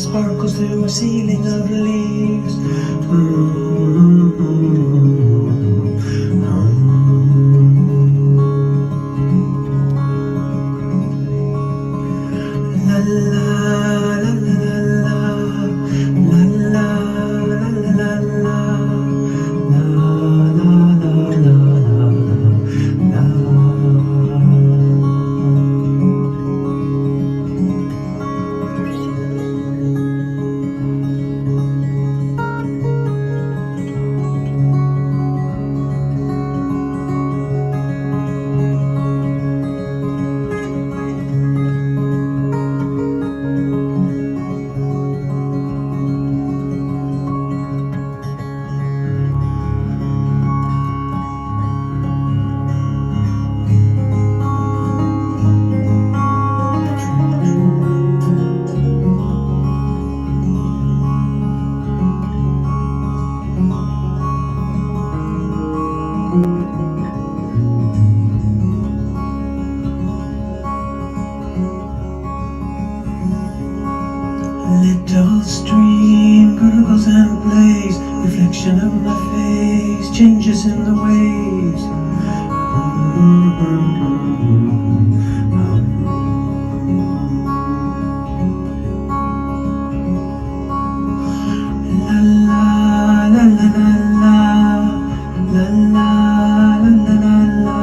sparkles through a ceiling of leaves. La la la la la la la la la Little stream gurgles and plays, reflection of my face, changes in the waves. La la la la la la la la la la la la la la.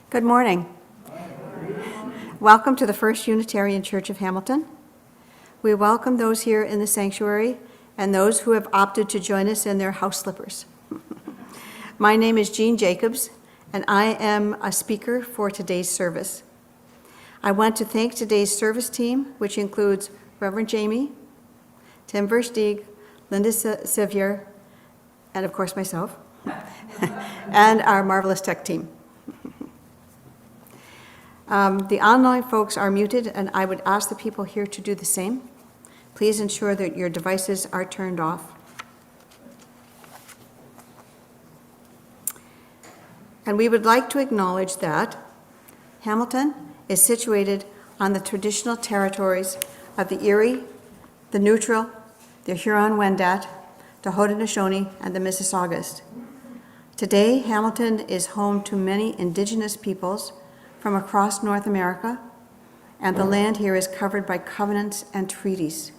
Good morning. Welcome to the First Unitarian Church of Hamilton. We welcome those here in the sanctuary and those who have opted to join us in their house slippers. My name is Jean Jacobs, and I am a speaker for today's service. I want to thank today's service team, which includes Reverend Jamie, Tim Versteeg, Linda Sevier, and of course myself, and our marvelous tech team. The online folks are muted, and I would ask the people here to do the same. Please ensure that your devices are turned off. And we would like to acknowledge that Hamilton is situated on the traditional territories of the Erie, the Neutral, the Huron-Wendat, the Haudenosaunee, and the Mississaugas. Today, Hamilton is home to many Indigenous peoples from across North America, and the land here is covered by covenants and treaties.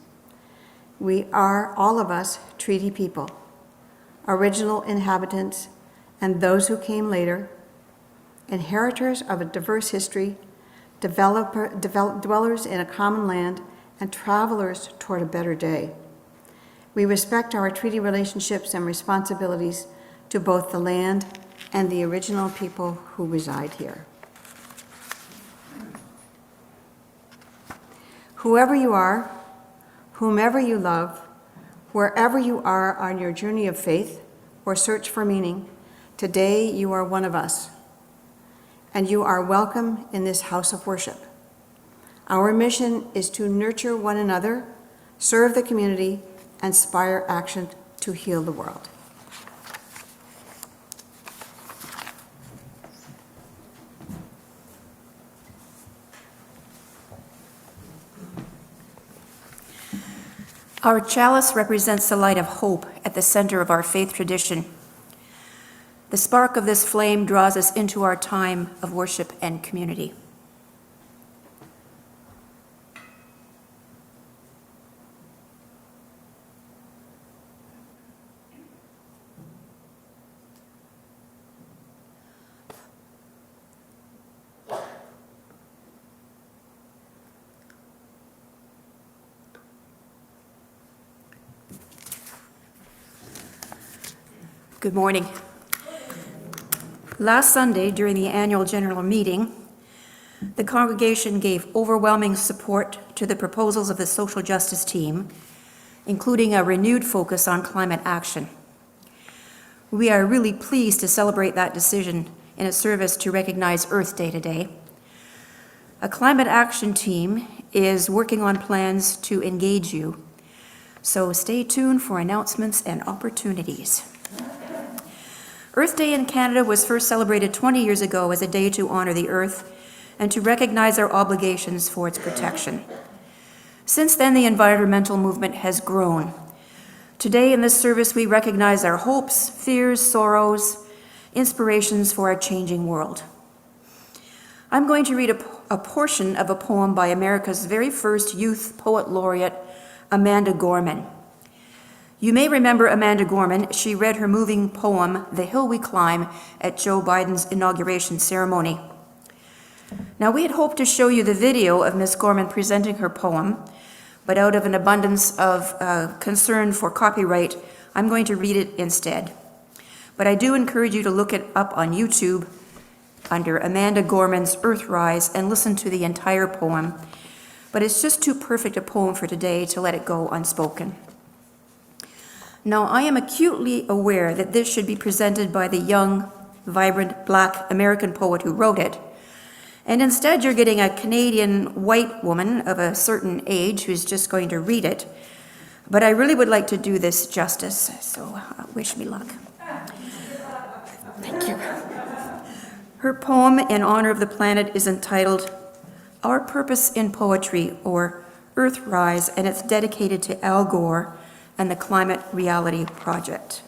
We are, all of us, treaty people, original inhabitants, and those who came later, inheritors of a diverse history, dwellers in a common land, and travelers toward a better day. We respect our treaty relationships and responsibilities to both the land and the original people who reside here. Whoever you are, whomever you love, wherever you are on your journey of faith or search for meaning, today you are one of us, and you are welcome in this house of worship. Our mission is to nurture one another, serve the community, and inspire action to heal the world. Our chalice represents the light of hope at the center of our faith tradition. The spark of this flame draws us into our time of worship and community. Good morning. Last Sunday, during the annual general meeting, the congregation gave overwhelming support to the proposals of the social justice team, including a renewed focus on climate action. We are really pleased to celebrate that decision in a service to recognize Earth Day today. A climate action team is working on plans to engage you, so stay tuned for announcements and opportunities. Earth Day in Canada was first celebrated 20 years ago as a day to honor the earth and to recognize our obligations for its protection. Since then, the environmental movement has grown. Today in this service, we recognize our hopes, fears, sorrows, inspirations for a changing world. I'm going to read a portion of a poem by America's very first youth poet laureate, Amanda Gorman. You may remember Amanda Gorman. She read her moving poem, The Hill We Climb, at Joe Biden's inauguration ceremony. Now, we had hoped to show you the video of Ms. Gorman presenting her poem, but out of an abundance of concern for copyright, I'm going to read it instead. But I do encourage you to look it up on YouTube under Amanda Gorman's Earthrise and listen to the entire poem. But it's just too perfect a poem for today to let it go unspoken. Now, I am acutely aware that this should be presented by the young, vibrant, Black American poet who wrote it. And instead, you're getting a Canadian white woman of a certain age who's just going to read it. But I really would like to do this justice, so wish me luck. Thank you. Her poem in honor of the planet is entitled Our Purpose in Poetry, or Earthrise, and it's dedicated to Al Gore and the Climate Reality Project.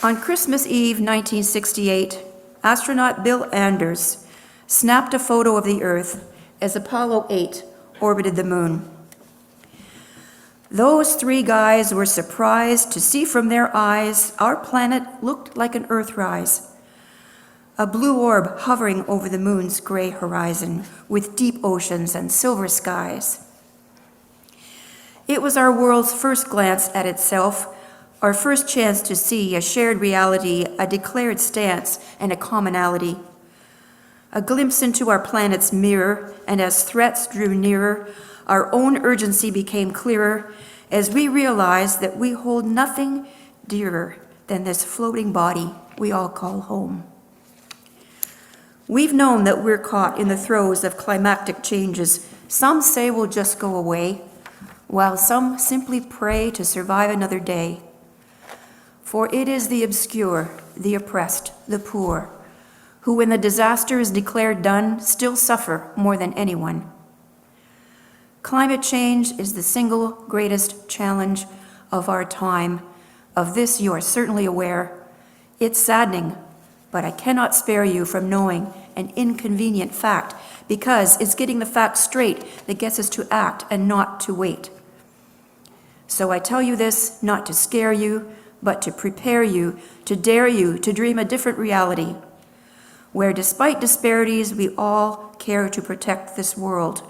On Christmas Eve 1968, astronaut Bill Anders snapped a photo of the Earth as Apollo 8 orbited the moon. Those three guys were surprised to see from their eyes our planet looked like an Earthrise, a blue orb hovering over the moon's gray horizon with deep oceans and silver skies. It was our world's first glance at itself, our first chance to see a shared reality, a declared stance, and a commonality. A glimpse into our planet's mirror, and as threats drew nearer, our own urgency became clearer as we realized that we hold nothing dearer than this floating body we all call home. We've known that we're caught in the throes of climactic changes. Some say we'll just go away, while some simply pray to survive another day. For it is the obscure, the oppressed, the poor, who when the disaster is declared done, still suffer more than anyone. Climate change is the single greatest challenge of our time. Of this you are certainly aware. It's saddening, but I cannot spare you from knowing an inconvenient fact, because it's getting the facts straight that gets us to act and not to wait. So I tell you this not to scare you, but to prepare you, to dare you to dream a different reality, where despite disparities, we all care to protect this world.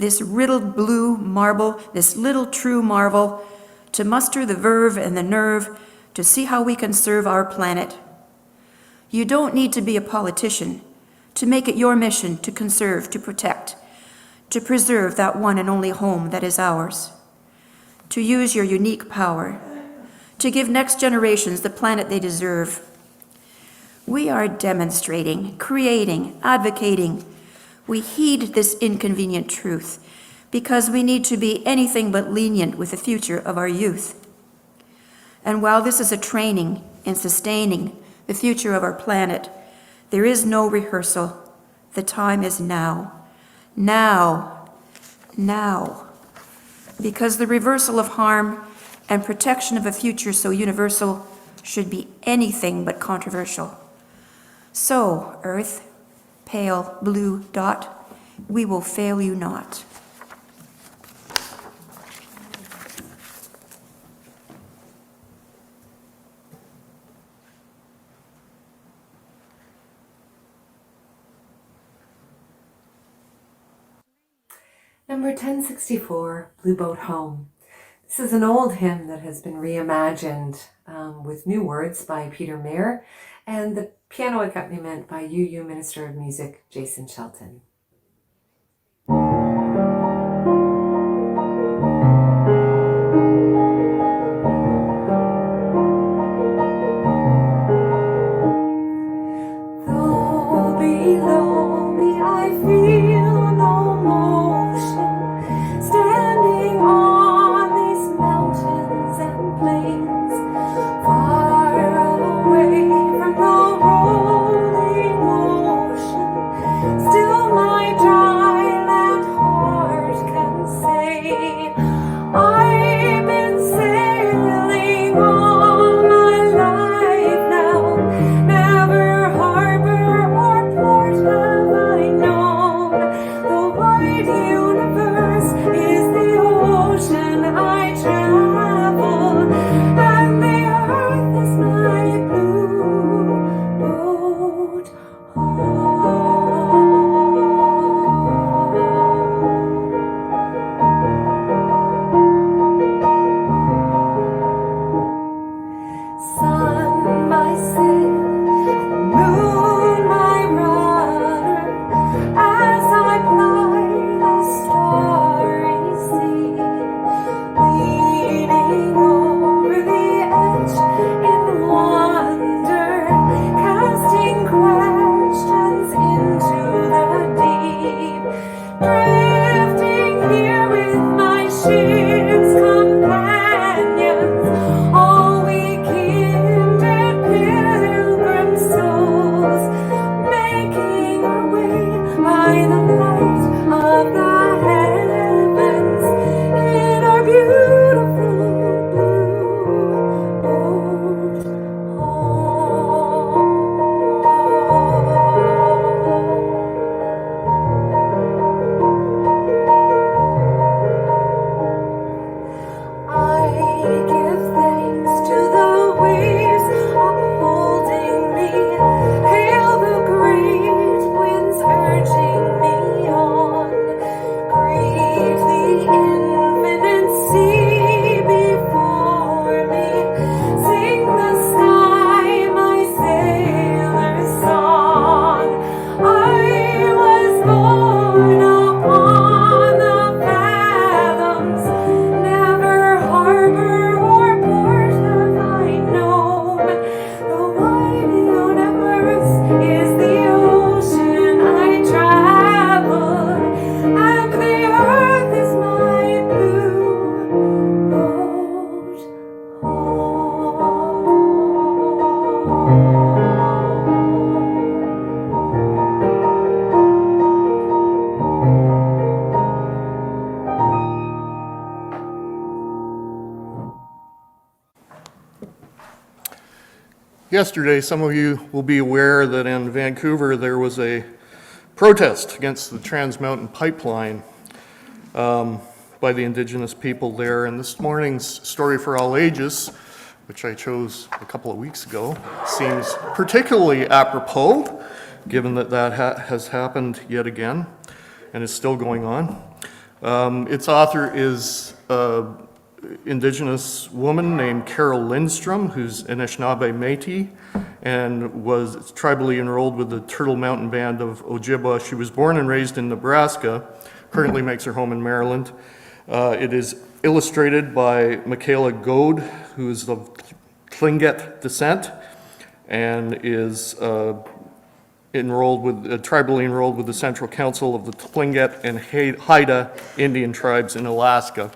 this riddled blue marble, this little true marvel, to muster the verve and the nerve to see how we can serve our planet. You don't need to be a politician to make it your mission to conserve, to protect, to preserve that one and only home that is ours, to use your unique power, to give next generations the planet they deserve. We are demonstrating, creating, advocating. We heed this inconvenient truth because we need to be anything but lenient with the future of our youth. And while this is a training in sustaining the future of our planet, there is no rehearsal. The time is now. Now. Now. Because the reversal of harm and protection of a future so universal should be anything but controversial. So, Earth, pale blue dot, we will fail you not. Number 1064, Blue Boat Home. This is an old hymn that has been reimagined with new words by Peter Mayer and the piano accompaniment by UU Minister of Music, Jason Shelton. Though below me I feel no motion, standing on these mountains and plains, far away from the rolling ocean, still my dry land heart can say, I've been sailing all my life now, never harbor or port have I known. The wide universe is the ocean I travel, and the earth is my blue boat home. Sun, my sail, moon, my rudder, as I ply the starry sea, leaning over the edge in wonder, casting questions into the deep, drifting here with my ship's companions, all we kindred pilgrim souls, making our way by the light of the heavens in our beautiful blue boat home. I give thanks to the waves upholding me, hail the great winds urging me on, greet the infinite sea before me, sing the sky my sailor's song. I was born upon the fathoms, never harbor or port have I known. The wide universe is the ocean I travel, and the earth is my blue boat home. Yesterday, some of you will be aware that in Vancouver there was a protest against the Trans Mountain Pipeline by the Indigenous people there. And this morning's Story for All Ages, which I chose a couple of weeks ago, seems particularly apropos, given that has happened yet again and is still going on. Its author is an Indigenous woman named Carol Lindstrom, who's Anishinaabe Métis, and was tribally enrolled with the Turtle Mountain Band of Ojibwa. She was born and raised in Nebraska, currently makes her home in Maryland. It is illustrated by Michaela Goad, who is of Tlingit descent, and is tribally enrolled with the Central Council of the Tlingit and Haida Indian tribes in Alaska.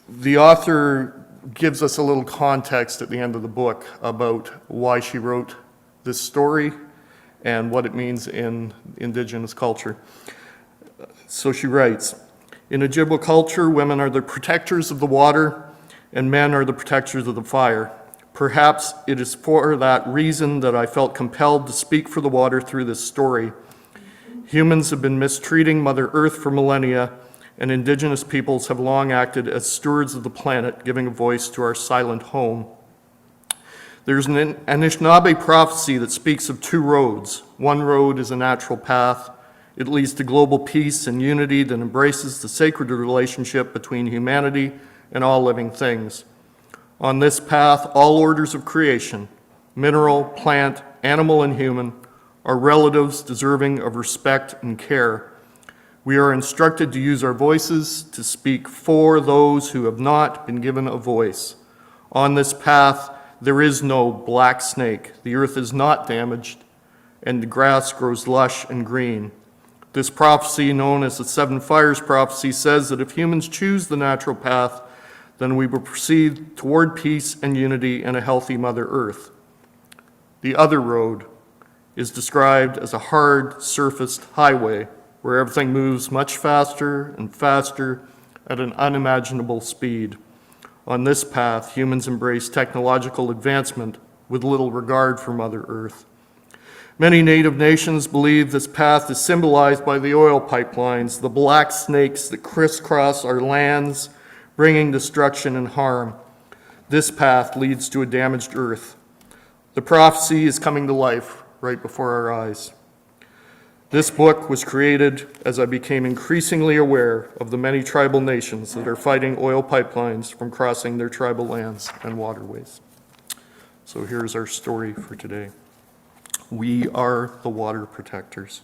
The author gives us a little context at the end of the book about why she wrote this story and what it means in Indigenous culture. So she writes, "In Ojibwa culture, women are the protectors of the water and men are the protectors of the fire. Perhaps it is for that reason that I felt compelled to speak for the water through this story. Humans have been mistreating Mother Earth for millennia, and Indigenous peoples have long acted as stewards of the planet, giving a voice to our silent home. There's an Anishinaabe prophecy that speaks of two roads. One road is a natural path. It leads to global peace and unity that embraces the sacred relationship between humanity and all living things. On this path, all orders of creation, mineral, plant, animal, and human, are relatives deserving of respect and care. We are instructed to use our voices to speak for those who have not been given a voice. On this path, there is no black snake. The earth is not damaged, and the grass grows lush and green. This prophecy, known as the Seven Fires prophecy, says that if humans choose the natural path, then we will proceed toward peace and unity and a healthy Mother Earth. The other road is described as a hard-surfaced highway where everything moves much faster and faster at an unimaginable speed. On this path, humans embrace technological advancement with little regard for Mother Earth. Many Native nations believe this path is symbolized by the oil pipelines, the black snakes that crisscross our lands, bringing destruction and harm. This path leads to a damaged earth. The prophecy is coming to life right before our eyes. This book was created as I became increasingly aware of the many tribal nations that are fighting oil pipelines from crossing their tribal lands and waterways. So here's our story for today. We are the water protectors.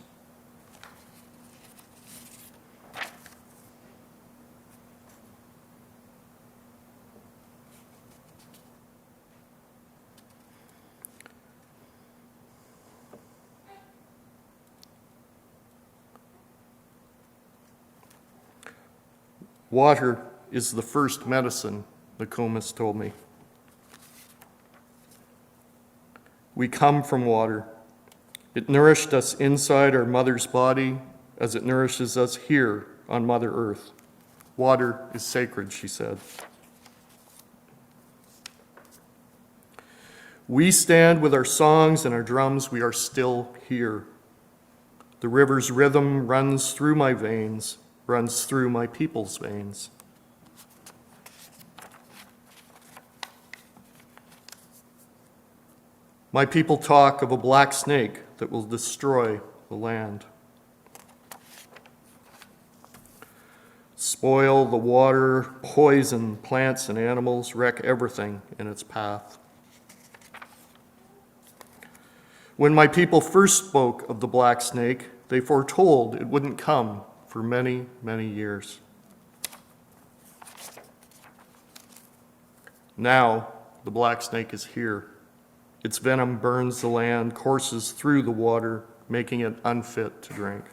Water is the first medicine, the Comas told me. We come from water. It nourished us inside our mother's body as it nourishes us here on Mother Earth. Water is sacred, she said. We stand with our songs and our drums, we are still here. The river's rhythm runs through my veins, runs through my people's veins. My people talk of a black snake that will destroy the land, spoil the water, poison plants and animals, wreck everything in its path. When my people first spoke of the black snake, they foretold it wouldn't come for many, many years. Now, the black snake is here. Its venom burns the land, courses through the water, making it unfit to drink.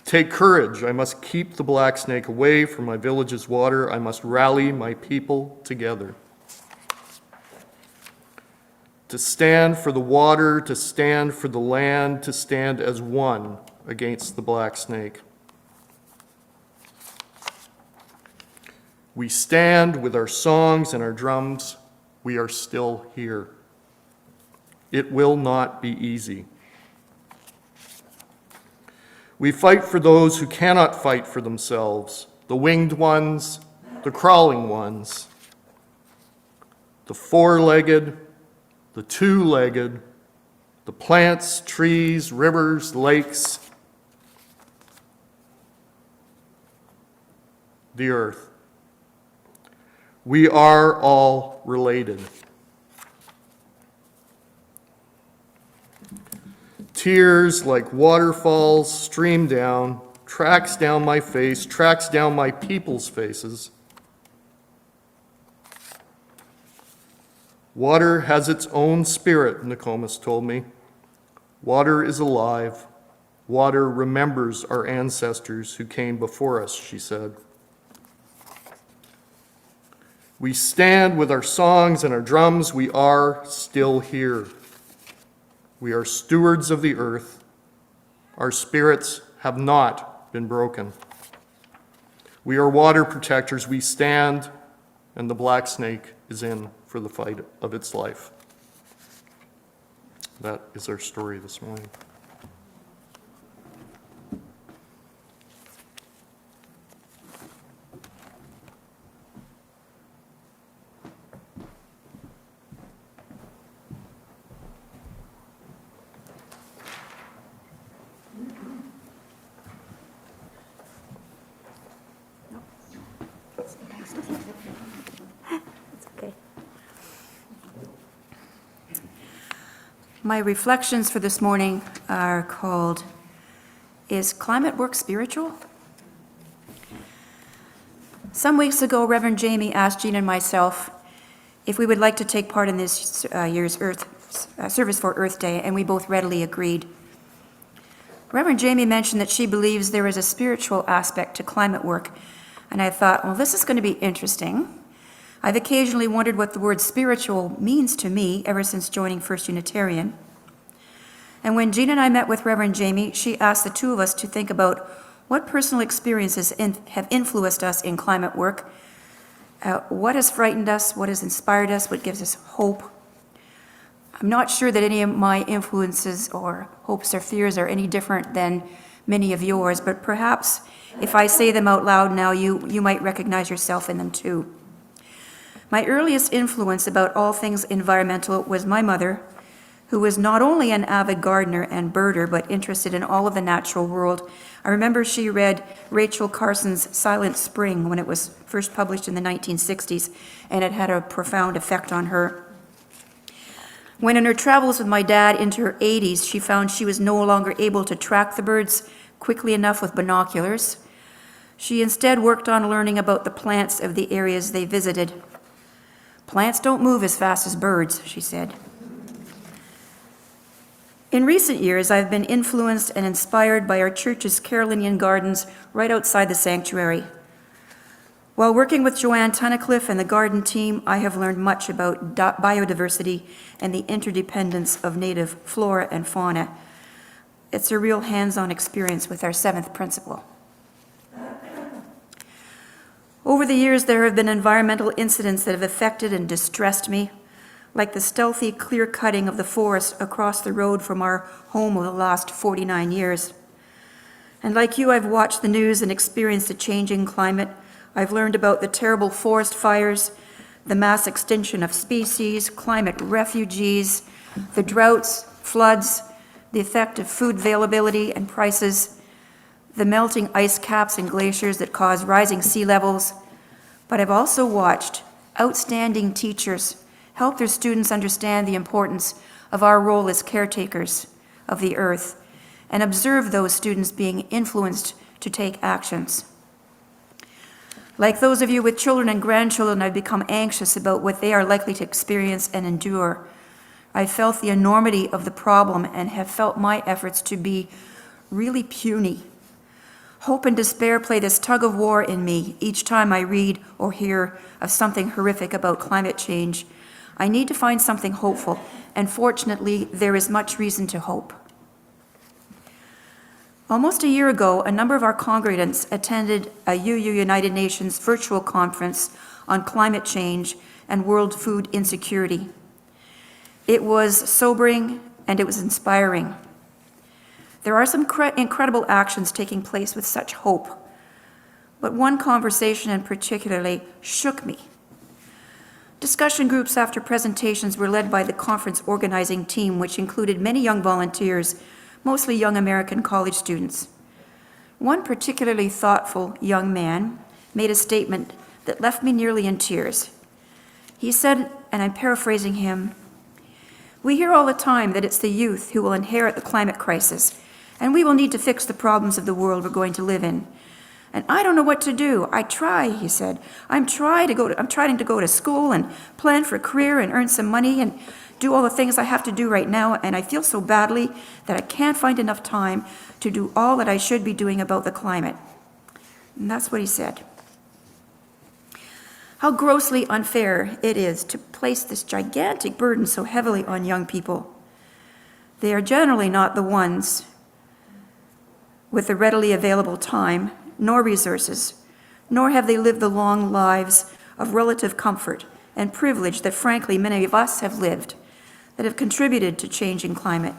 Take courage. I must keep the black snake away from my village's water. I must rally my people together. To stand for the water, to stand for the land, to stand as one against the black snake. We stand with our songs and our drums. We are still here. It will not be easy. We fight for those who cannot fight for themselves, the winged ones, the crawling ones, the four-legged, the two-legged, the plants, trees, rivers, lakes, the earth. We are all related. Tears like waterfalls stream down, tracks down my face, tracks down my people's faces. Water has its own spirit, Nokomis told me. Water is alive. Water remembers our ancestors who came before us, she said. We stand with our songs and our drums. We are still here. We are stewards of the earth. Our spirits have not been broken. We are water protectors. We stand, and the black snake is in for the fight of its life. That is our story this morning. My reflections for this morning are called, Is Climate Work Spiritual? Some weeks ago, Reverend Jamie asked Jean and myself if we would like to take part in this year's service for Earth Day, and we both readily agreed. Reverend Jamie mentioned that she believes there is a spiritual aspect to climate work, and I thought, well, this is going to be interesting. I've occasionally wondered what the word spiritual means to me ever since joining First Unitarian. And when Jean and I met with Reverend Jamie, she asked the two of us to think about what personal experiences have influenced us in climate work, what has frightened us, what has inspired us, what gives us hope. I'm not sure that any of my influences or hopes or fears are any different than many of yours, but perhaps if I say them out loud now, you might recognize yourself in them too. My earliest influence about all things environmental was my mother, who was not only an avid gardener and birder, but interested in all of the natural world. I remember she read Rachel Carson's Silent Spring when it was first published in the 1960s, and it had a profound effect on her. When in her travels with my dad into her 80s, she found she was no longer able to track the birds quickly enough with binoculars. She instead worked on learning about the plants of the areas they visited. Plants don't move as fast as birds, she said. In recent years, I've been influenced and inspired by our church's Carolinian gardens right outside the sanctuary. While working with Joanne Tunnicliffe and the garden team, I have learned much about biodiversity and the interdependence of native flora and fauna. It's a real hands-on experience with our seventh principle. Over the years, there have been environmental incidents that have affected and distressed me, like the stealthy clear-cutting of the forest across the road from our home over the last 49 years. And like you, I've watched the news and experienced a changing climate. I've learned about the terrible forest fires, the mass extinction of species, climate refugees, the droughts, floods, the effect of food availability and prices, the melting ice caps and glaciers that cause rising sea levels. But I've also watched outstanding teachers help their students understand the importance of our role as caretakers of the earth and observe those students being influenced to take actions. Like those of you with children and grandchildren, I've become anxious about what they are likely to experience and endure. I've felt the enormity of the problem and have felt my efforts to be really puny. Hope and despair play this tug of war in me each time I read or hear of something horrific about climate change. I need to find something hopeful, and fortunately, there is much reason to hope. Almost a year ago, a number of our congregants attended a UU United Nations virtual conference on climate change and world food insecurity. It was sobering and it was inspiring. There are some incredible actions taking place with such hope, but one conversation in particularly shook me. Discussion groups after presentations were led by the conference organizing team, which included many young volunteers, mostly young American college students. One particularly thoughtful young man made a statement that left me nearly in tears. He said, and I'm paraphrasing him, "We hear all the time that it's the youth who will inherit the climate crisis, and we will need to fix the problems of the world we're going to live in. And I don't know what to do. I try," he said. I'm trying to go to school and plan for a career and earn some money and do all the things I have to do right now, and I feel so badly that I can't find enough time to do all that I should be doing about the climate." And that's what he said. How grossly unfair it is to place this gigantic burden so heavily on young people. They are generally not the ones with the readily available time nor resources, nor have they lived the long lives of relative comfort and privilege that frankly many of us have lived, that have contributed to changing climate.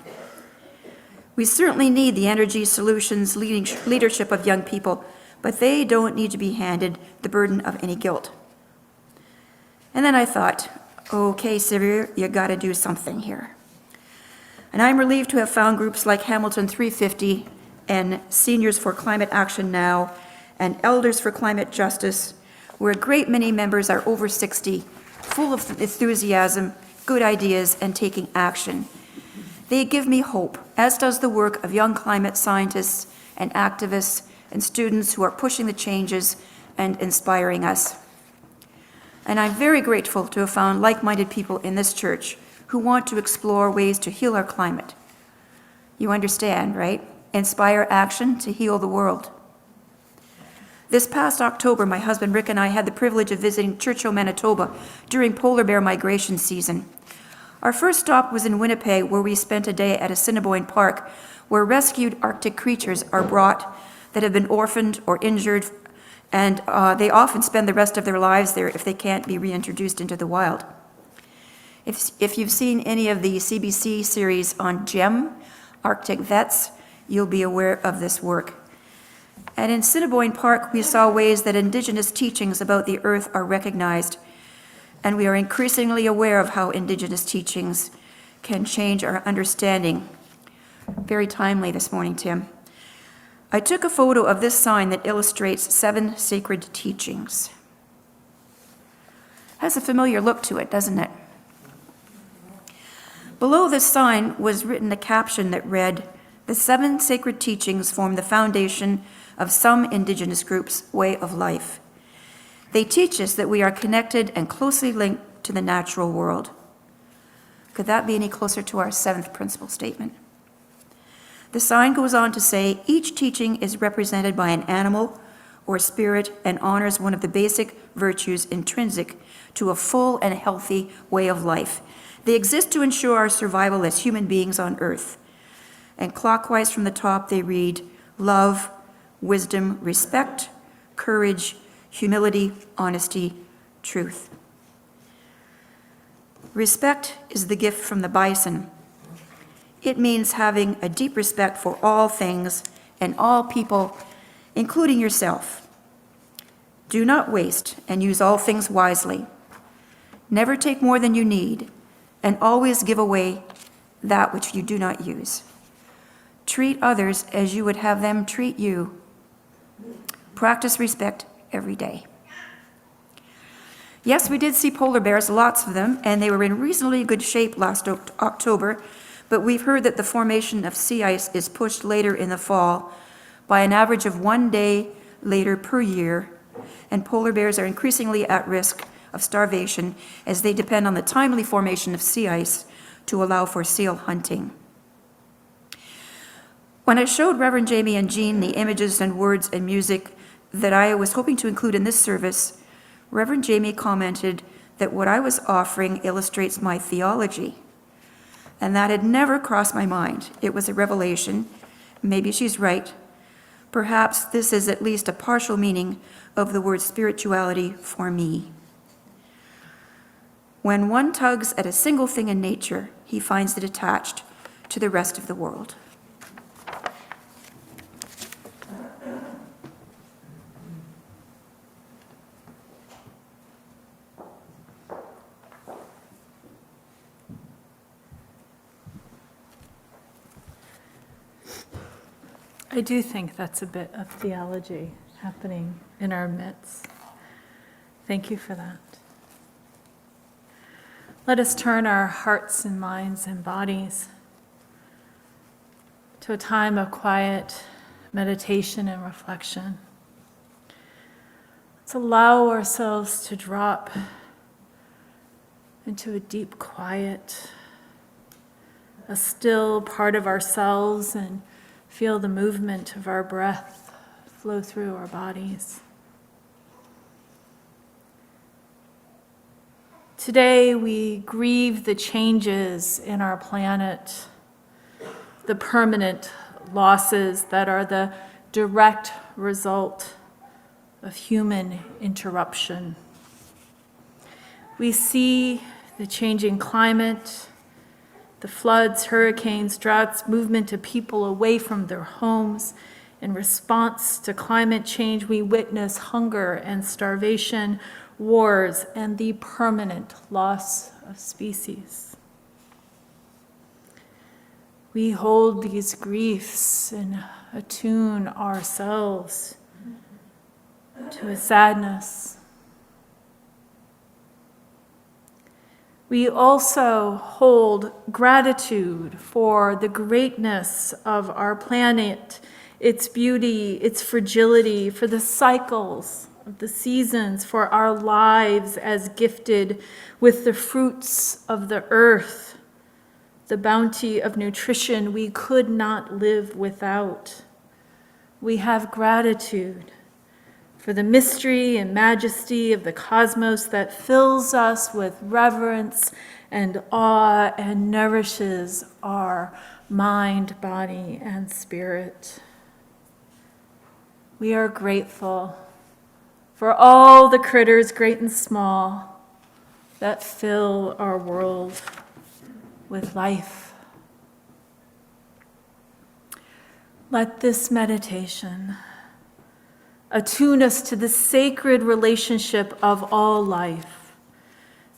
We certainly need the energy solutions leadership of young people, but they don't need to be handed the burden of any guilt. And then I thought, okay, Sevier, you gotta do something here. And I'm relieved to have found groups like Hamilton 350 and Seniors for Climate Action Now and Elders for Climate Justice, where a great many members are over 60, full of enthusiasm, good ideas, and taking action. They give me hope, as does the work of young climate scientists and activists and students who are pushing the changes and inspiring us. And I'm very grateful to have found like-minded people in this church who want to explore ways to heal our climate. You understand, right? Inspire action to heal the world. This past October, my husband Rick and I had the privilege of visiting Churchill, Manitoba during polar bear migration season. Our first stop was in Winnipeg, where we spent a day at Assiniboine Park, where rescued Arctic creatures are brought that have been orphaned or injured, and they often spend the rest of their lives there if they can't be reintroduced into the wild. If you've seen any of the CBC series on GEM, Arctic Vets, you'll be aware of this work. And in Assiniboine Park, we saw ways that Indigenous teachings about the earth are recognized, and we are increasingly aware of how Indigenous teachings can change our understanding. Very timely this morning, Tim. I took a photo of this sign that illustrates 7 sacred teachings. Has a familiar look to it, doesn't it? Below this sign was written a caption that read, "The 7 sacred teachings form the foundation of some Indigenous groups' way of life. They teach us that we are connected and closely linked to the natural world." Could that be any closer to our 7th principle statement? The sign goes on to say, each teaching is represented by an animal or spirit and honors one of the basic virtues intrinsic to a full and healthy way of life. They exist to ensure our survival as human beings on earth. And clockwise from the top, they read, love, wisdom, respect, courage, humility, honesty, truth. Respect is the gift from the bison. It means having a deep respect for all things and all people, including yourself. Do not waste and use all things wisely. Never take more than you need, and always give away that which you do not use. Treat others as you would have them treat you. Practice respect every day. Yes, we did see polar bears, lots of them, and they were in reasonably good shape last October, but we've heard that the formation of sea ice is pushed later in the fall by an average of 1 day later per year, and polar bears are increasingly at risk of starvation as they depend on the timely formation of sea ice to allow for seal hunting. When I showed Reverend Jamie and Jean the images and words and music that I was hoping to include in this service, Reverend Jamie commented that what I was offering illustrates my theology, and that had never crossed my mind. It was a revelation. Maybe she's right. Perhaps this is at least a partial meaning of the word spirituality for me. When one tugs at a single thing in nature, he finds it attached to the rest of the world. I do think that's a bit of theology happening in our midst. Thank you for that. Let us turn our hearts and minds and bodies to a time of quiet meditation and reflection. Let's allow ourselves to drop into a deep quiet, a still part of ourselves, and feel the movement of our breath flow through our bodies. Today we grieve the changes in our planet, the permanent losses that are the direct result of human interruption. We see the changing climate, the floods, hurricanes, droughts, movement of people away from their homes. In response to climate change, we witness hunger and starvation, wars, and the permanent loss of species. We hold these griefs and attune ourselves to a sadness. We also hold gratitude for the greatness of our planet, its beauty, its fragility, for the cycles of the seasons, for our lives as gifted with the fruits of the earth, the bounty of nutrition we could not live without. We have gratitude for the mystery and majesty of the cosmos that fills us with reverence and awe and nourishes our mind, body, and spirit. We are grateful for all the critters, great and small, that fill our world with life. Let this meditation attune us to the sacred relationship of all life,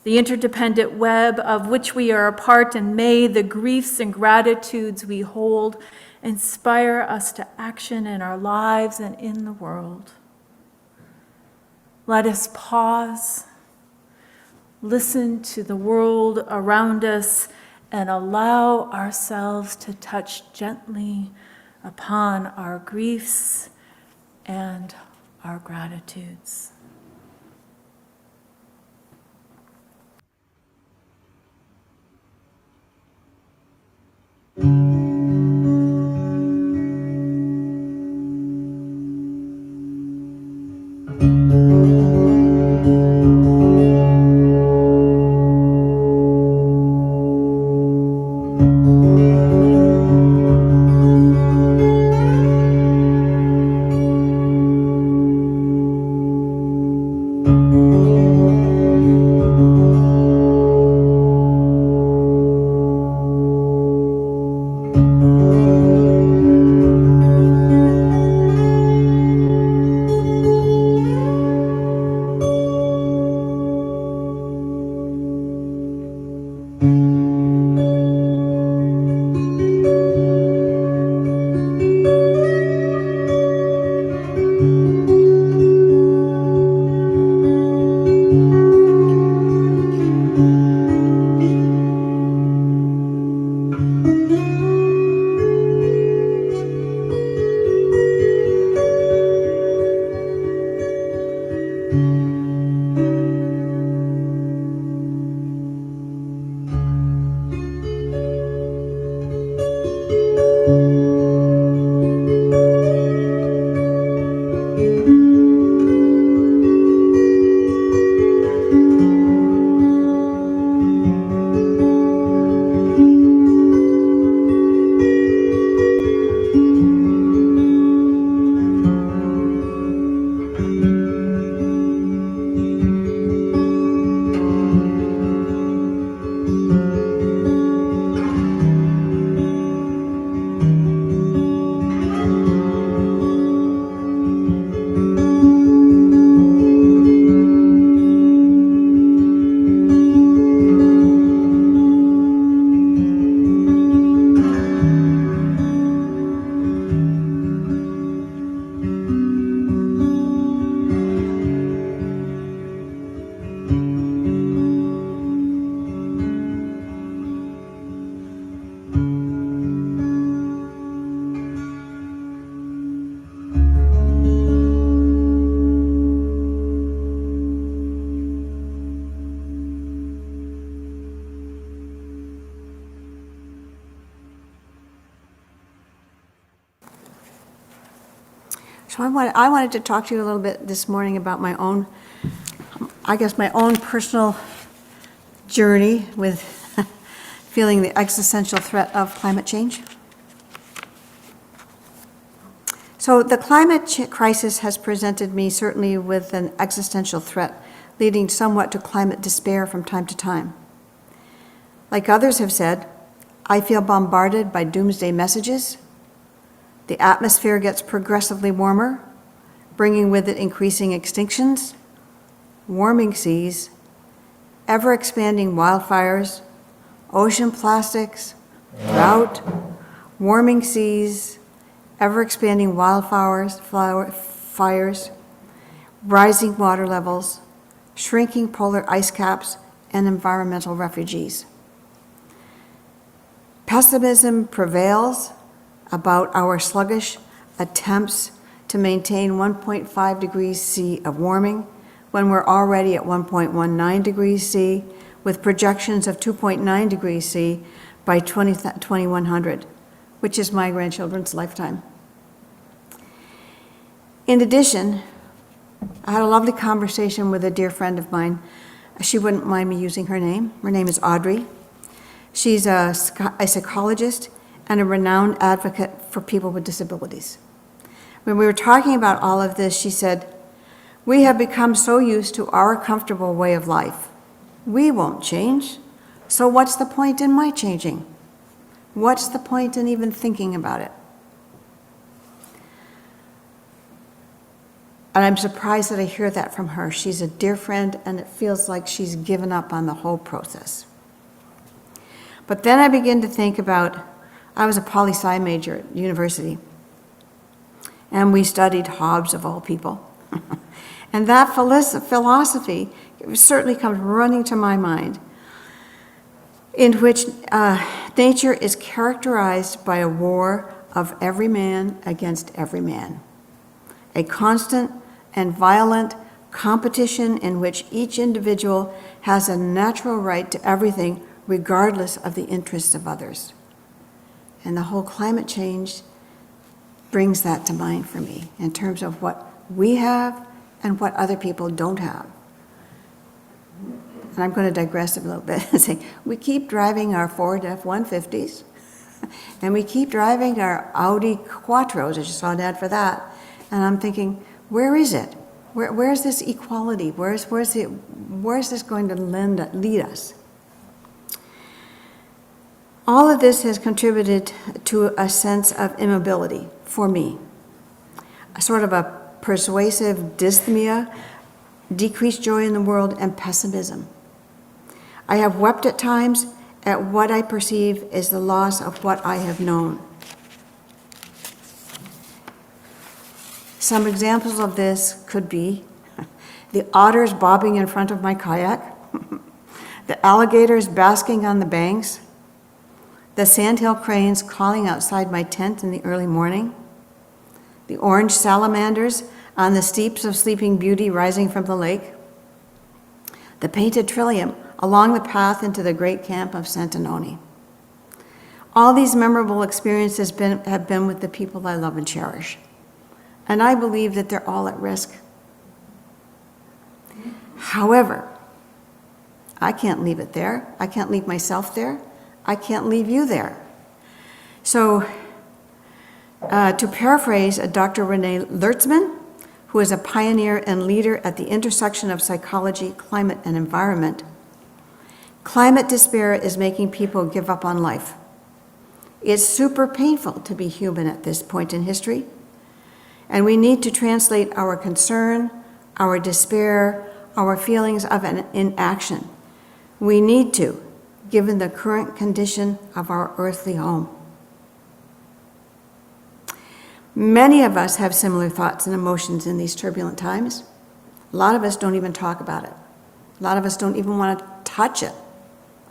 the interdependent web of which we are a part, and may the griefs and gratitudes we hold inspire us to action in our lives and in the world. Let us pause, listen to the world around us, and allow ourselves to touch gently upon our griefs and our gratitudes. So I wanted to talk to you a little bit this morning about my own, I guess, my own personal journey with feeling the existential threat of climate change. So the climate crisis has presented me certainly with an existential threat, leading somewhat to climate despair from time to time. Like others have said, I feel bombarded by doomsday messages. The atmosphere gets progressively warmer, bringing with it increasing extinctions, warming seas, ever-expanding wildfires, ocean plastics, drought, warming seas, ever-expanding fires, rising water levels, shrinking polar ice caps, and environmental refugees. Pessimism prevails about our sluggish attempts to maintain 1.5 degrees C of warming when we're already at 1.19 degrees C, with projections of 2.9 degrees C by 2100, which is my grandchildren's lifetime. In addition, I had a lovely conversation with a dear friend of mine. She wouldn't mind me using her name. Her name is Audrey. She's a psychologist and a renowned advocate for people with disabilities. When we were talking about all of this, she said, "We have become so used to our comfortable way of life. We won't change. So what's the point in my changing? What's the point in even thinking about it?" And I'm surprised that I hear that from her. She's a dear friend, and it feels like she's given up on the whole process. But then I begin to think about, I was a poli-sci major at university, and we studied Hobbes of all people. And that philosophy certainly comes running to my mind, in which nature is characterized by a war of every man against every man, a constant and violent competition in which each individual has a natural right to everything regardless of the interests of others. And the whole climate change brings that to mind for me in terms of what we have and what other people don't have. And I'm going to digress a little bit and say, we keep driving our Ford F-150s, and we keep driving our Audi Quattros. I just saw an ad for that. And I'm thinking, where is it? Where's this equality? Where's this going to lead us? All of this has contributed to a sense of immobility for me, a sort of a persuasive dysthymia, decreased joy in the world, and pessimism. I have wept at times at what I perceive is the loss of what I have known. Some examples of this could be the otters bobbing in front of my kayak, the alligators basking on the banks, the sandhill cranes calling outside my tent in the early morning, the orange salamanders on the steeps of Sleeping Beauty rising from the lake, the painted trillium along the path into the great camp of Santanoni. All these memorable experiences have been with the people I love and cherish. And I believe that they're all at risk. However, I can't leave it there. I can't leave myself there. I can't leave you there. So, to paraphrase Dr. Renee Lertzman, who is a pioneer and leader at the intersection of psychology, climate, and environment, climate despair is making people give up on life. It's super painful to be human at this point in history. And we need to translate our concern, our despair, our feelings of inaction. We need to, given the current condition of our earthly home. Many of us have similar thoughts and emotions in these turbulent times. A lot of us don't even talk about it. A lot of us don't even want to touch it.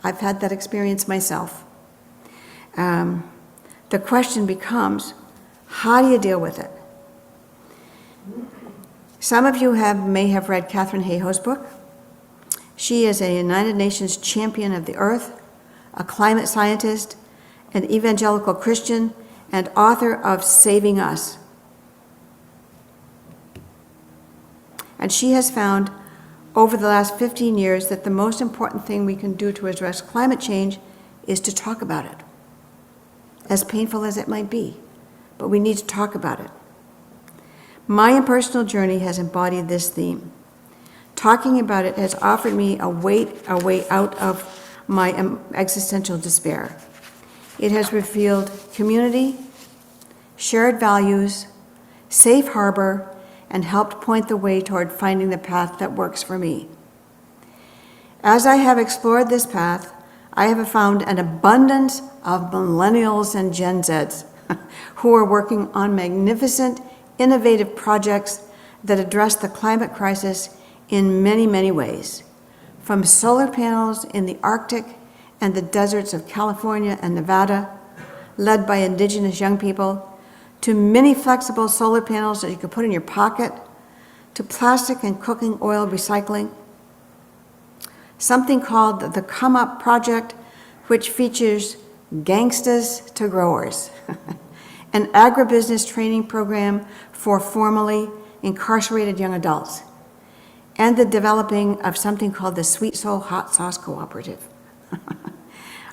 I've had that experience myself. The question becomes, how do you deal with it? Some of you may have read Katharine Hayhoe's book. She is a United Nations champion of the earth, a climate scientist, an evangelical Christian, and author of Saving Us. And she has found over the last 15 years that the most important thing we can do to address climate change is to talk about it, as painful as it might be, but we need to talk about it. My personal journey has embodied this theme. Talking about it has offered me a way out of my existential despair. It has revealed community, shared values, safe harbor, and helped point the way toward finding the path that works for me. As I have explored this path, I have found an abundance of millennials and Gen Zs who are working on magnificent, innovative projects that address the climate crisis in many, many ways, from solar panels in the Arctic and the deserts of California and Nevada, led by indigenous young people, to mini flexible solar panels that you can put in your pocket, to plastic and cooking oil recycling. Something called the Come Up Project, which features gangstas to growers, an agribusiness training program for formerly incarcerated young adults, and the developing of something called the Sweet Soul Hot Sauce Cooperative.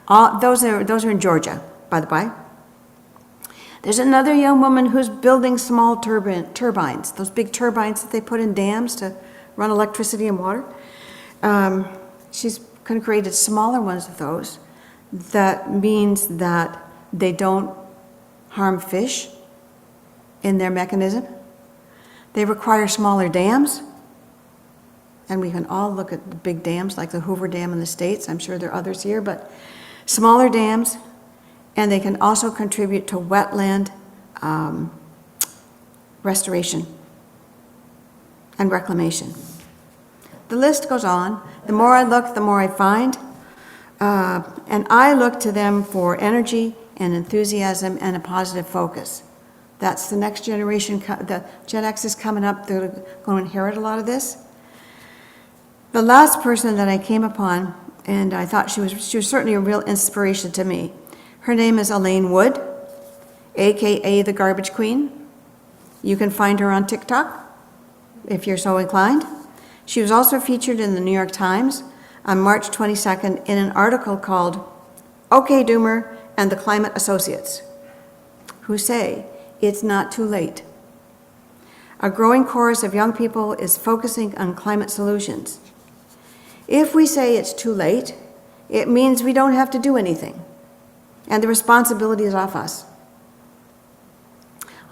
Those are in Georgia, by the by. There's another young woman who's building small turbines, those big turbines that they put in dams to run electricity and water. She's kind of created smaller ones of those. That means that they don't harm fish in their mechanism. They require smaller dams. And we can all look at the big dams like the Hoover Dam in the States. I'm sure there are others here, but smaller dams. And they can also contribute to wetland restoration and reclamation. The list goes on. The more I look, the more I find. And I look to them for energy and enthusiasm and a positive focus. That's the next generation. The Gen X is coming up. They're going to inherit a lot of this. The last person that I came upon, and I thought she was certainly a real inspiration to me. Her name is Elaine Wood, AKA the Garbage Queen. You can find her on TikTok if you're so inclined. She was also featured in the New York Times on March 22nd in an article called OK Doomer and the Climate Associates, who say it's not too late. A growing chorus of young people is focusing on climate solutions. If we say it's too late, it means we don't have to do anything, and the responsibility is off us.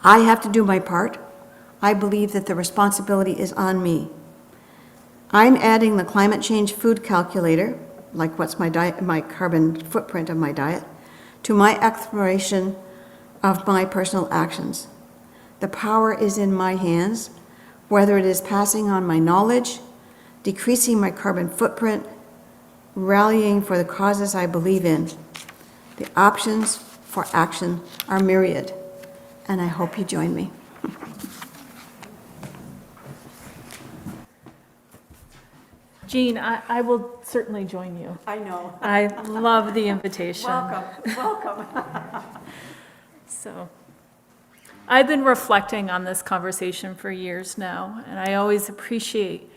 I have to do my part. I believe that the responsibility is on me. I'm adding the climate change food calculator, like what's my diet, my carbon footprint of my diet, to my exploration of my personal actions. The power is in my hands, whether it is passing on my knowledge, decreasing my carbon footprint, rallying for the causes I believe in. The options for action are myriad, and I hope you join me. Jean, I will certainly join you. I know. I love the invitation. Welcome. So, I've been reflecting on this conversation for years now, and I always appreciate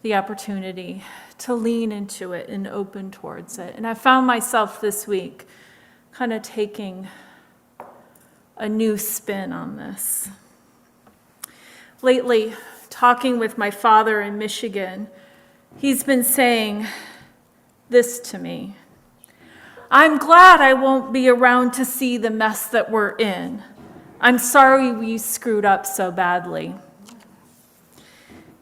the opportunity to lean into it and open towards it. And I found myself this week kind of taking a new spin on this. Lately, talking with my father in Michigan, he's been saying this to me: I'm glad I won't be around to see the mess that we're in. I'm sorry we screwed up so badly.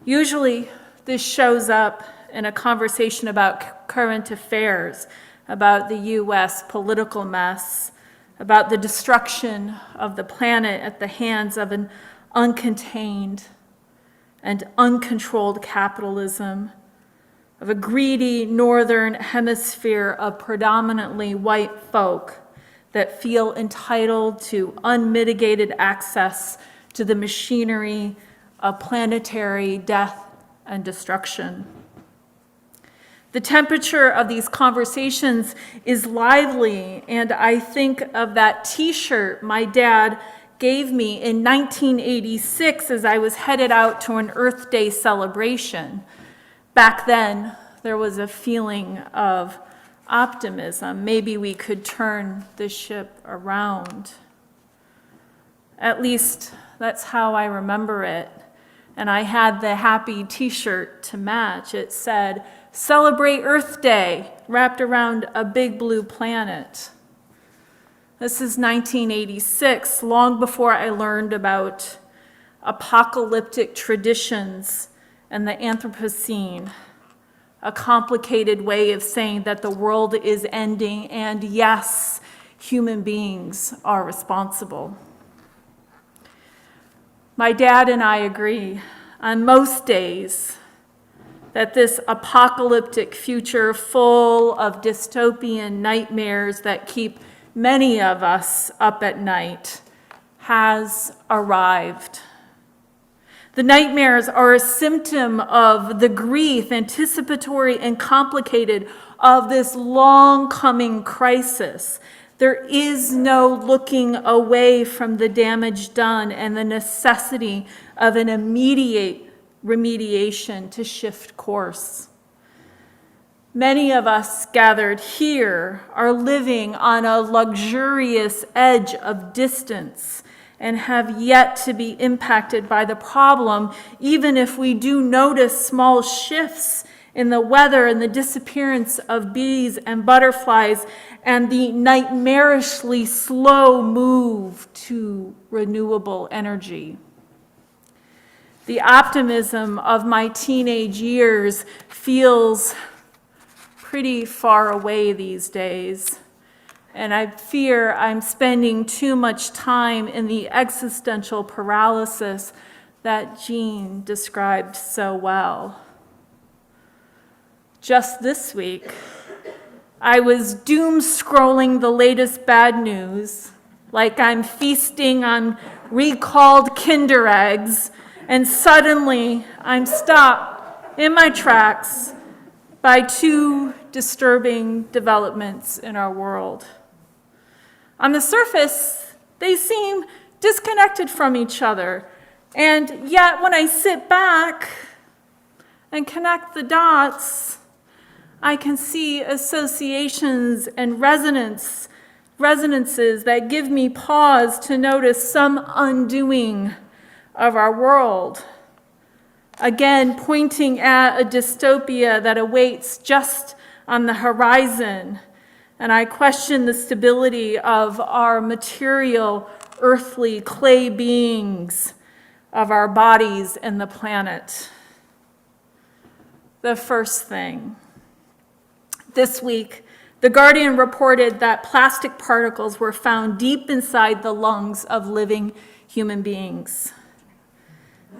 Usually, this shows up in a conversation about current affairs, about the U.S. political mess, about the destruction of the planet at the hands of an uncontained and uncontrolled capitalism, of a greedy northern hemisphere of predominantly white folk that feel entitled to unmitigated access to the machinery of planetary death and destruction. The temperature of these conversations is lively, and I think of that t-shirt my dad gave me in 1986 as I was headed out to an Earth Day celebration. Back then, there was a feeling of optimism. Maybe we could turn the ship around. At least that's how I remember it. And I had the happy t-shirt to match. It said, "Celebrate Earth Day," wrapped around a big blue planet. This is 1986, long before I learned about apocalyptic traditions and the Anthropocene, a complicated way of saying that the world is ending, and yes, human beings are responsible. My dad and I agree on most days that this apocalyptic future full of dystopian nightmares that keep many of us up at night has arrived. The nightmares are a symptom of the grief, anticipatory and complicated, of this long coming crisis. There is no looking away from the damage done and the necessity of an immediate remediation to shift course. Many of us gathered here are living on a luxurious edge of distance and have yet to be impacted by the problem, even if we do notice small shifts in the weather and the disappearance of bees and butterflies and the nightmarishly slow move to renewable energy. The optimism of my teenage years feels pretty far away these days, and I fear I'm spending too much time in the existential paralysis that Jean described so well. Just this week, I was doom scrolling the latest bad news, like I'm feasting on recalled Kinder eggs, and suddenly I'm stopped in my tracks by two disturbing developments in our world. On the surface, they seem disconnected from each other, and yet when I sit back and connect the dots, I can see associations and resonances that give me pause to notice some undoing of our world. Again, pointing at a dystopia that awaits just on the horizon. And I question the stability of our material, earthly, clay beings, of our bodies and the planet. The first thing. This week, The Guardian reported that plastic particles were found deep inside the lungs of living human beings.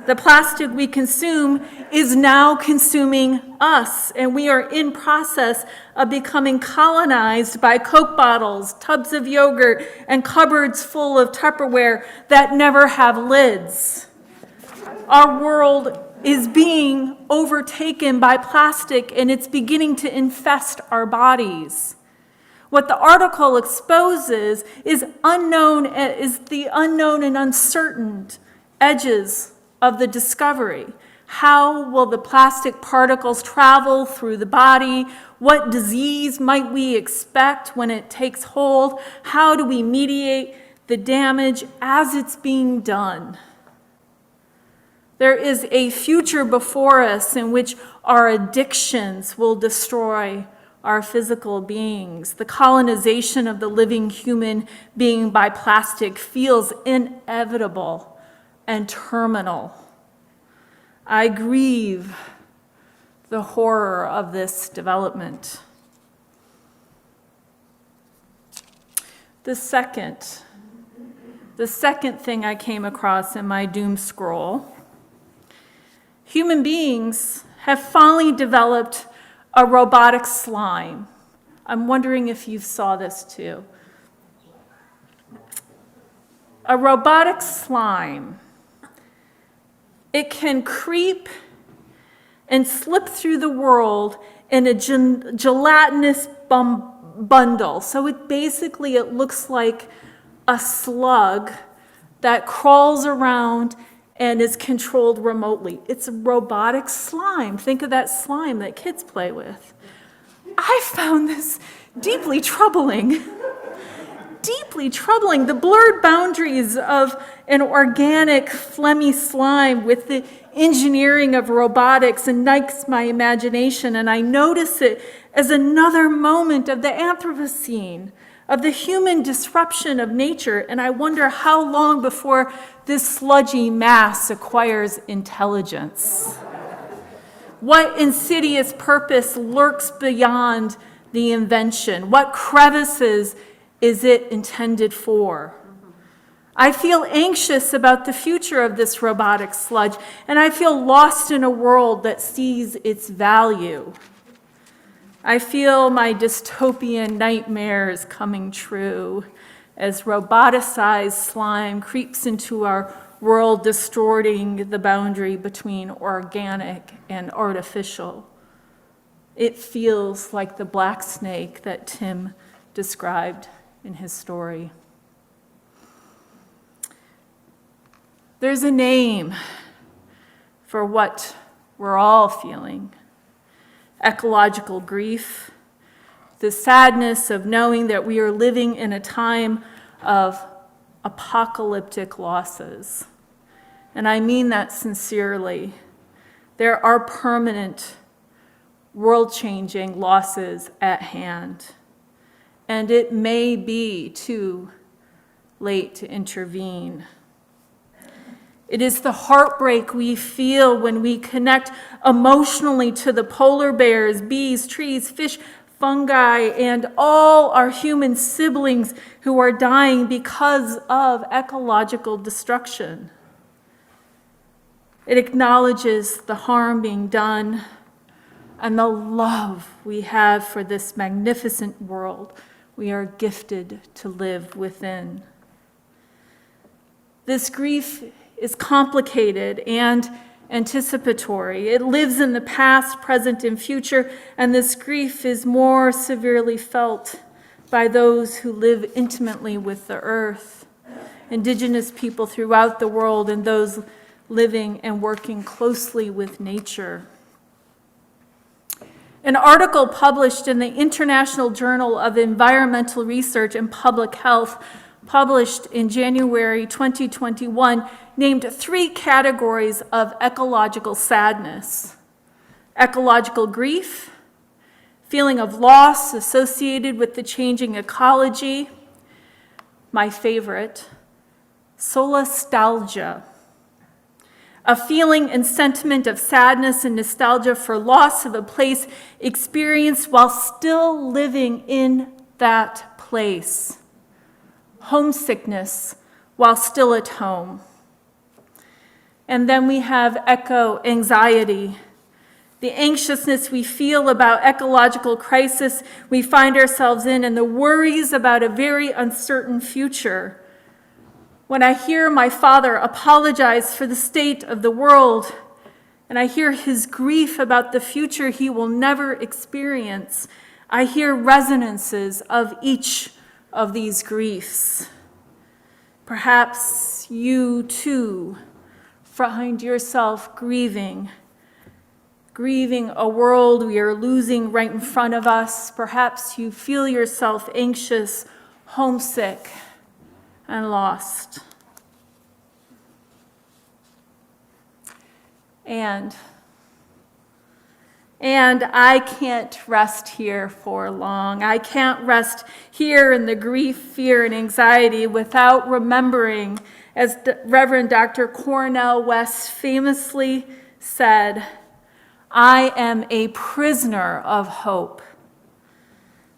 The plastic we consume is now consuming us, and we are in process of becoming colonized by Coke bottles, tubs of yogurt, and cupboards full of Tupperware that never have lids. Our world is being overtaken by plastic, and it's beginning to infest our bodies. What the article exposes is the unknown and uncertain edges of the discovery. How will the plastic particles travel through the body? What disease might we expect when it takes hold? How do we mediate the damage as it's being done? There is a future before us in which our addictions will destroy our physical beings. The colonization of the living human being by plastic feels inevitable and terminal. I grieve the horror of this development. The second thing I came across in my doom scroll, human beings have finally developed a robotic slime. I'm wondering if you saw this too. A robotic slime. It can creep and slip through the world in a gelatinous bundle. So it looks like a slug that crawls around and is controlled remotely. It's robotic slime. Think of that slime that kids play with. I found this deeply troubling. Deeply troubling. The blurred boundaries of an organic, phlegmy slime with the engineering of robotics ignites my imagination, and I notice it as another moment of the Anthropocene, of the human disruption of nature, and I wonder how long before this sludgy mass acquires intelligence. What insidious purpose lurks beyond the invention? What crevices is it intended for? I feel anxious about the future of this robotic sludge, and I feel lost in a world that sees its value. I feel my dystopian nightmares coming true as roboticized slime creeps into our world, distorting the boundary between organic and artificial. It feels like the black snake that Tim described in his story. There's a name for what we're all feeling: ecological grief, the sadness of knowing that we are living in a time of apocalyptic losses. And I mean that sincerely. There are permanent, world-changing losses at hand, and it may be too late to intervene. It is the heartbreak we feel when we connect emotionally to the polar bears, bees, trees, fish, fungi, and all our human siblings who are dying because of ecological destruction. It acknowledges the harm being done and the love we have for this magnificent world we are gifted to live within. This grief is complicated and anticipatory. It lives in the past, present, and future, and this grief is more severely felt by those who live intimately with the earth, Indigenous people throughout the world, and those living and working closely with nature. An article published in the International Journal of Environmental Research and Public Health, published in January 2021, named 3 categories of ecological sadness: ecological grief, feeling of loss associated with the changing ecology, my favorite, solastalgia, a feeling and sentiment of sadness and nostalgia for loss of a place experienced while still living in that place, homesickness while still at home. And then we have eco-anxiety, the anxiousness we feel about ecological crisis we find ourselves in, and the worries about a very uncertain future. When I hear my father apologize for the state of the world, and I hear his grief about the future he will never experience, I hear resonances of each of these griefs. Perhaps you too find yourself grieving a world we are losing right in front of us. Perhaps you feel yourself anxious, homesick, and lost. And I can't rest here for long. I can't rest here in the grief, fear, and anxiety without remembering, as Reverend Dr. Cornel West famously said, I am a prisoner of hope.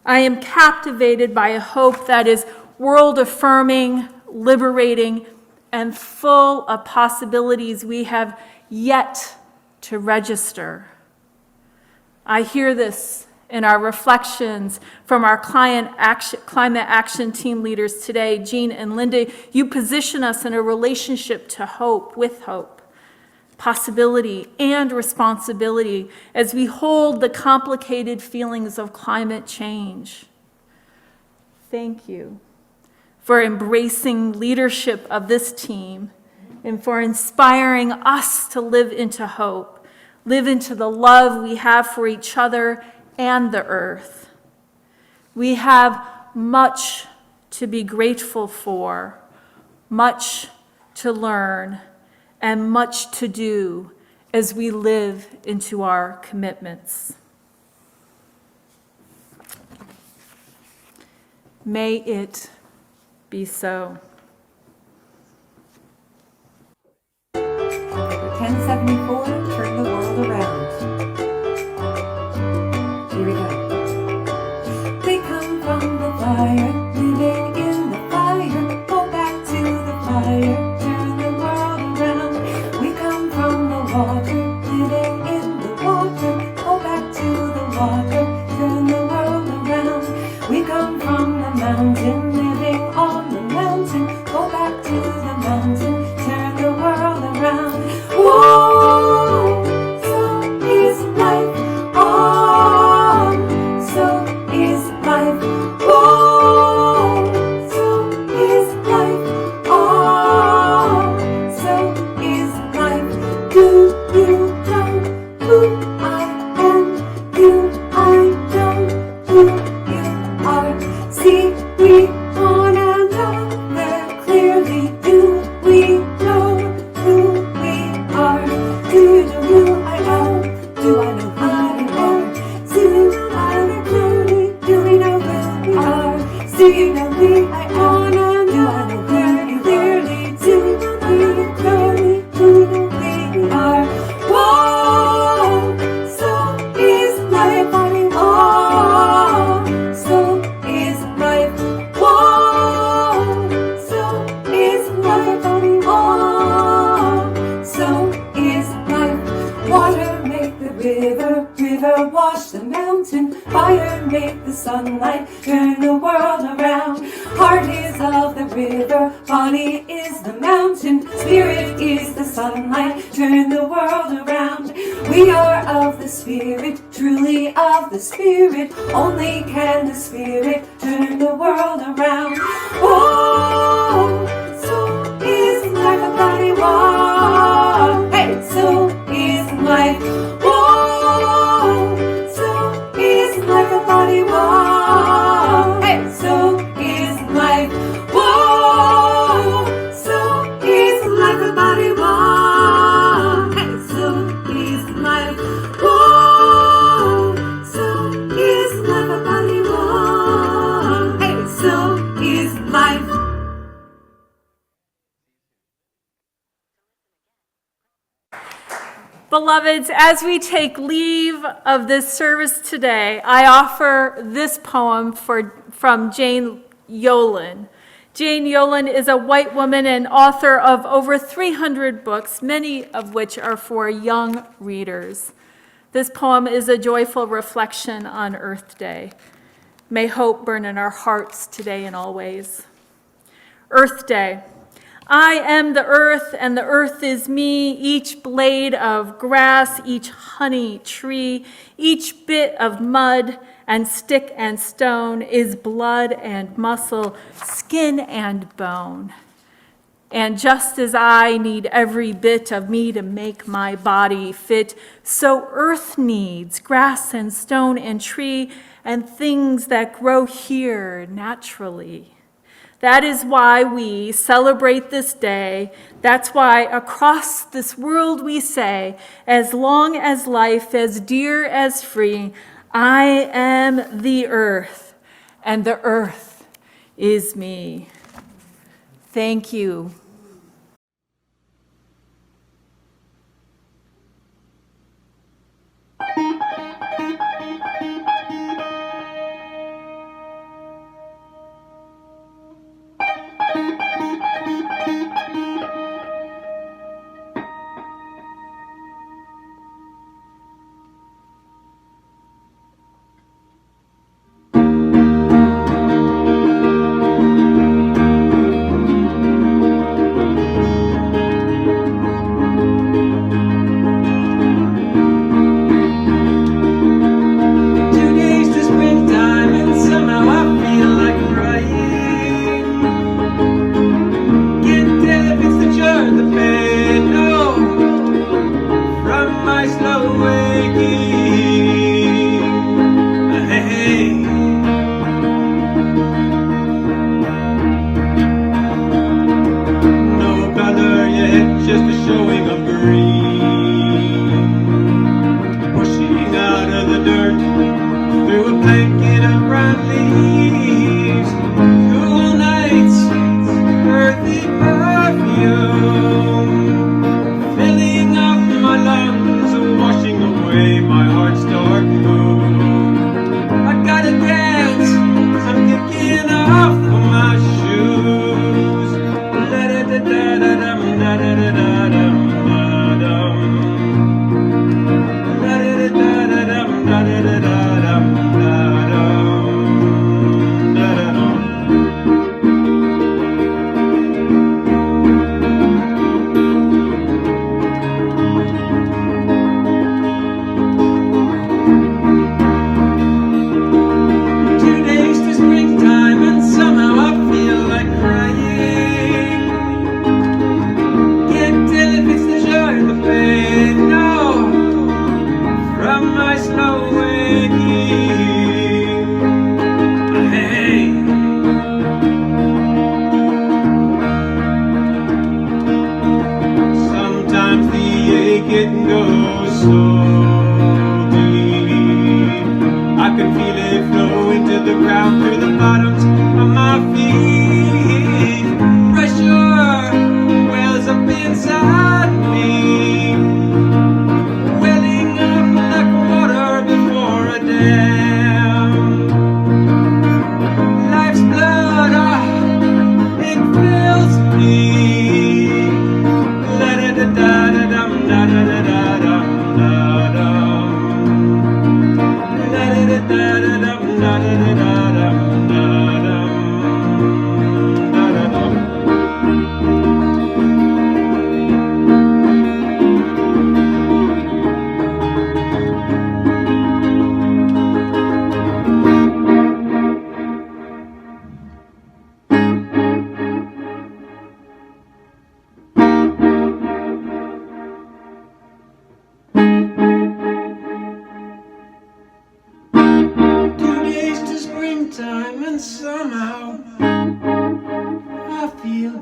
I am captivated by a hope that is world-affirming, liberating, and full of possibilities we have yet to register. I hear this in our reflections from our climate action team leaders today, Jean and Linda. You position us in a relationship to hope, with hope, possibility, and responsibility as we hold the complicated feelings of climate change. Thank you for embracing leadership of this team, and for inspiring us to live into hope, live into the love we have for each other and the earth. We have much to be grateful for, much to learn, and much to do as we live into our commitments. May it be so. Number 1074, turn the world around. Here we go. We come from the fire, living in the fire. Go back to the fire, turn the world around. We come from the water, living in the water. Go back to the water, turn the world around. We come from the mountain, living on the mountain. Go back to the mountain, turn the world around. Whoa, so is life. Oh, so is life. Whoa, so is life. Oh, so is life. Do you know who I am? Do I know who you are? See, we one another clearly. Do we know who we are? Do you know who I am? Do I know who you are? Do you know how to clearly? Do we know who we are? Do you know who I am? Do I know who you clearly? Do you know who you clearly? Do you know who we are? Whoa, so is life. Oh, so is life. Whoa, so is life. Oh, so is life. Water make the river, river wash the mountain. Fire make the sunlight, turn the world around. Heart is of the river, body is the mountain. Spirit is the sunlight, turn the world around. We are of the Spirit, truly of the Spirit. Only can the Spirit turn the world around. Oh, so is life a body walk. Hey, so is life. Whoa, so is life a body walk. Hey, so is life. Whoa, so is life a body walk. Hey, so is life. Whoa, so is life a body walk. Hey, so is life. Beloveds, as we take leave of this service today, I offer this poem from Jane Yolen. Jane Yolen is a white woman and author of over 300 books, many of which are for young readers. This poem is a joyful reflection on Earth Day. May hope burn in our hearts today and always. Earth Day. I am the earth, and the earth is me, each blade of grass, each honey tree, each bit of mud and stick and stone is blood and muscle, skin and bone. And just as I need every bit of me to make my body fit, so earth needs grass and stone and tree and things that grow here naturally. That is why we celebrate this day. That's why across this world we say, as long as life, as dear as free, I am the earth, and the earth is me. Thank you. just a showing of green. Pushing out of the dirt through a blanket of brown leaves. Cool nights, earthy perfume, filling up my lungs and washing away my heart's dark moon. I gotta dance, I'm kicking off my shoes. La-da-da-da-da-dum, da-da-da-da-dum, da-dum. La-da-da-da-da-dum, da-da-da-da-dum, da-dum, da-da-dum. Two days to springtime and somehow I feel like crying. Can't tell if it's the joy or the pain, no, from my slow waking. Hey, sometimes the ache it goes so deep. I can feel it flowing to the ground through the bottoms of my feet. Pressure wells up inside me, welling up like water before a dam. Life's blood, it fills me. La-da-da-da-da-dum, da-da-da-da-dum, da-dum. La-da-da-da-da-dum, da-da-da-da-dum, da-dum, da-da-dum. Two days to springtime and somehow I feel.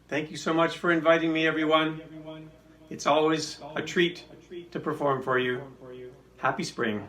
Thank you so much for inviting me, everyone. It's always a treat to perform for you. Happy spring.